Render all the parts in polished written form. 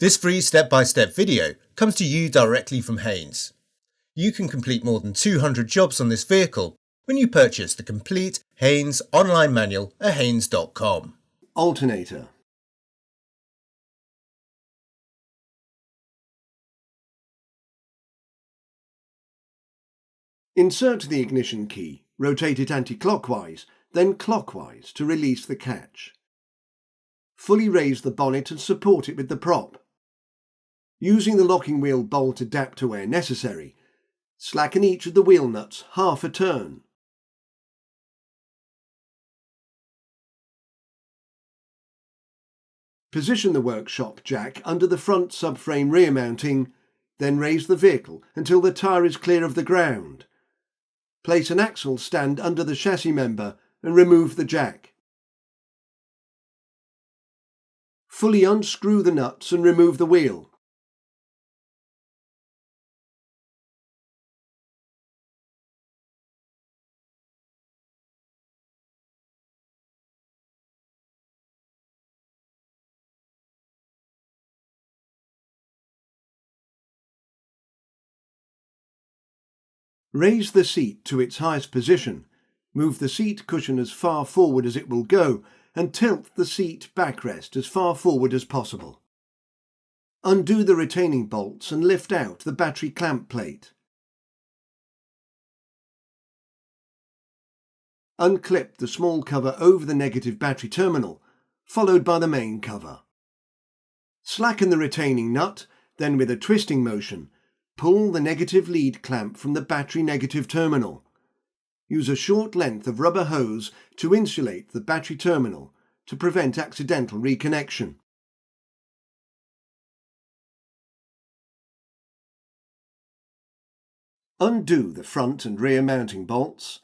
This free step-by-step video comes to you directly from Haynes. You can complete more than 200 jobs on this vehicle when you purchase the complete Haynes online manual at haynes.com. Alternator. Insert the ignition key, rotate it anti-clockwise, then clockwise to release the catch. Fully raise the bonnet and support it with the prop. Using the locking wheel bolt adapter where necessary, slacken each of the wheel nuts half a turn. Position the workshop jack under the front subframe rear mounting, then raise the vehicle until the tyre is clear of the ground. Place an axle stand under the chassis member and remove the jack. Fully unscrew the nuts and remove the wheel. Raise the seat to its highest position, move the seat cushion as far forward as it will go, and tilt the seat backrest as far forward as possible. Undo the retaining bolts and lift out the battery clamp plate. Unclip the small cover over the negative battery terminal, followed by the main cover. Slacken the retaining nut, then with a twisting motion, pull the negative lead clamp from the battery negative terminal. Use a short length of rubber hose to insulate the battery terminal to prevent accidental reconnection. Undo the front and rear mounting bolts.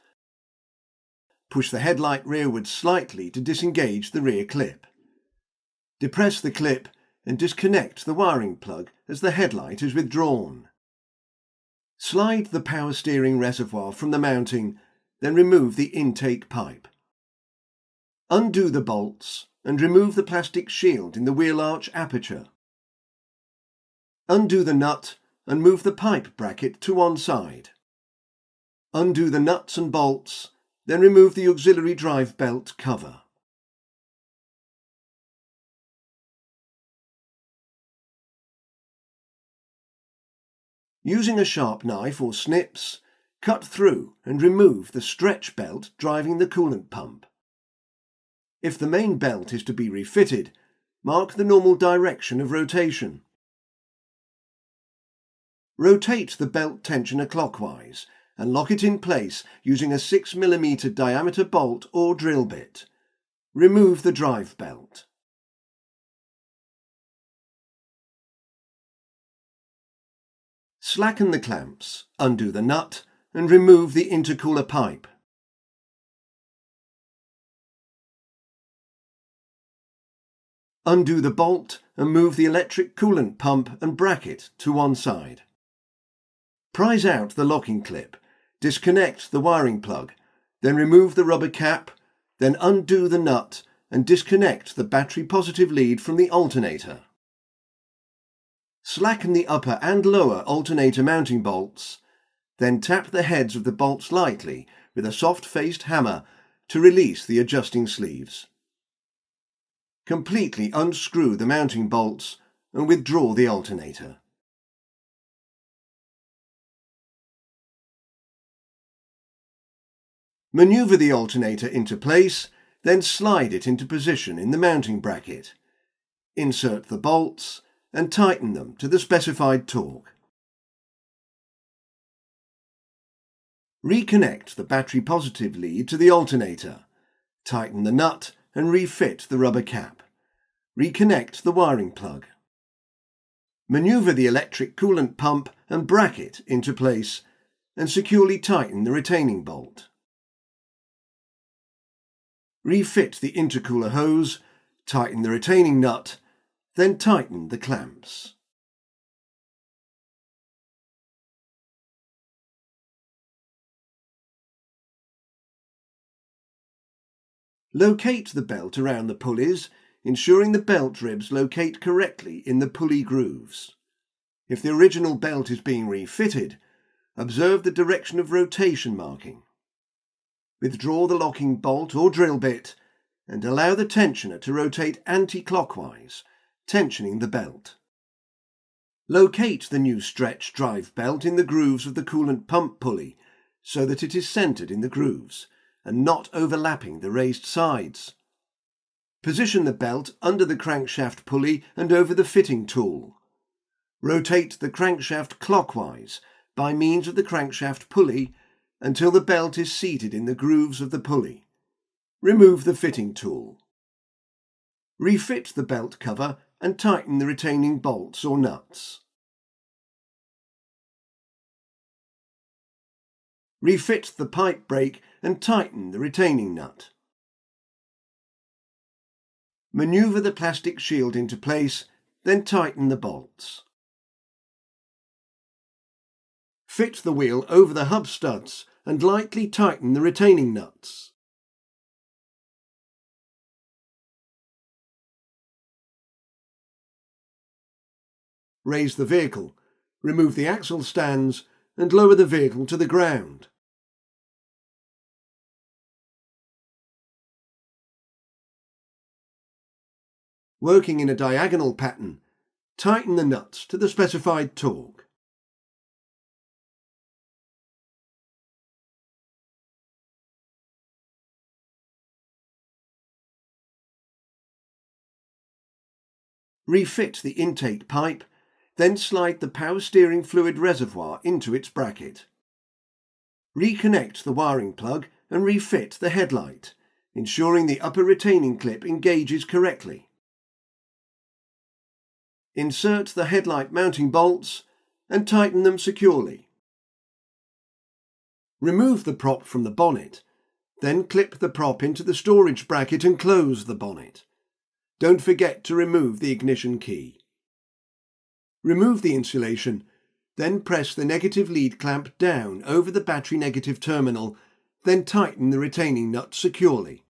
Push the headlight rearward slightly to disengage the rear clip. Depress the clip and disconnect the wiring plug as the headlight is withdrawn. Slide the power steering reservoir from the mounting, then remove the intake pipe. Undo the bolts and remove the plastic shield in the wheel arch aperture. Undo the nut and move the pipe bracket to one side. Undo the nuts and bolts, then remove the auxiliary drive belt cover. Using a sharp knife or snips, cut through and remove the stretch belt driving the coolant pump. If the main belt is to be refitted, mark the normal direction of rotation. Rotate the belt tensioner clockwise and lock it in place using a 6 mm diameter bolt or drill bit. Remove the drive belt. Slacken the clamps, undo the nut, and remove the intercooler pipe. Undo the bolt and move the electric coolant pump and bracket to one side. Prise out the locking clip, disconnect the wiring plug, then remove the rubber cap, then undo the nut and disconnect the battery positive lead from the alternator. Slacken the upper and lower alternator mounting bolts, then tap the heads of the bolts lightly with a soft-faced hammer to release the adjusting sleeves. Completely unscrew the mounting bolts and withdraw the alternator. Maneuver the alternator into place, then slide it into position in the mounting bracket. Insert the bolts and tighten them to the specified torque. Reconnect the battery positive lead to the alternator. Tighten the nut and refit the rubber cap. Reconnect the wiring plug. Maneuver the electric coolant pump and bracket into place and securely tighten the retaining bolt. Refit the intercooler hose, tighten the retaining nut, then tighten the clamps. Locate the belt around the pulleys ensuring the belt ribs locate correctly in the pulley grooves. If the original belt is being refitted, observe the direction of rotation marking. Withdraw the locking bolt or drill bit and allow the tensioner to rotate anti-clockwise, tensioning the belt. Locate the new stretch drive belt in the grooves of the coolant pump pulley so that it is centered in the grooves and not overlapping the raised sides. Position the belt under the crankshaft pulley and over the fitting tool. Rotate the crankshaft clockwise by means of the crankshaft pulley until the belt is seated in the grooves of the pulley. Remove the fitting tool. Refit the belt cover and tighten the retaining bolts or nuts. Refit the pipe brake and tighten the retaining nut. Maneuver the plastic shield into place, then tighten the bolts. Fit the wheel over the hub studs and lightly tighten the retaining nuts. Raise the vehicle, remove the axle stands and lower the vehicle to the ground. Working in a diagonal pattern, tighten the nuts to the specified torque. Refit the intake pipe, then slide the power steering fluid reservoir into its bracket. Reconnect the wiring plug and refit the headlight, ensuring the upper retaining clip engages correctly. Insert the headlight mounting bolts and tighten them securely. Remove the prop from the bonnet, then clip the prop into the storage bracket and close the bonnet. Don't forget to remove the ignition key. Remove the insulation, then press the negative lead clamp down over the battery negative terminal, then tighten the retaining nut securely.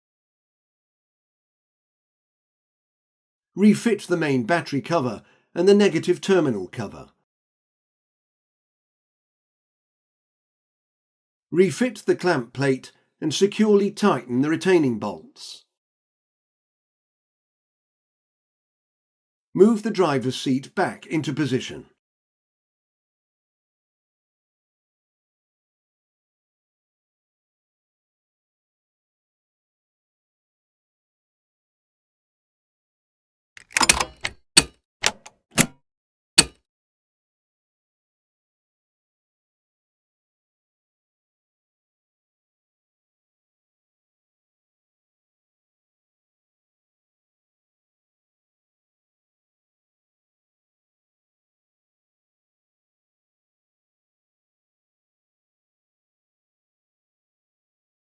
Refit the main battery cover and the negative terminal cover. Refit the clamp plate and securely tighten the retaining bolts. Move the driver's seat back into position.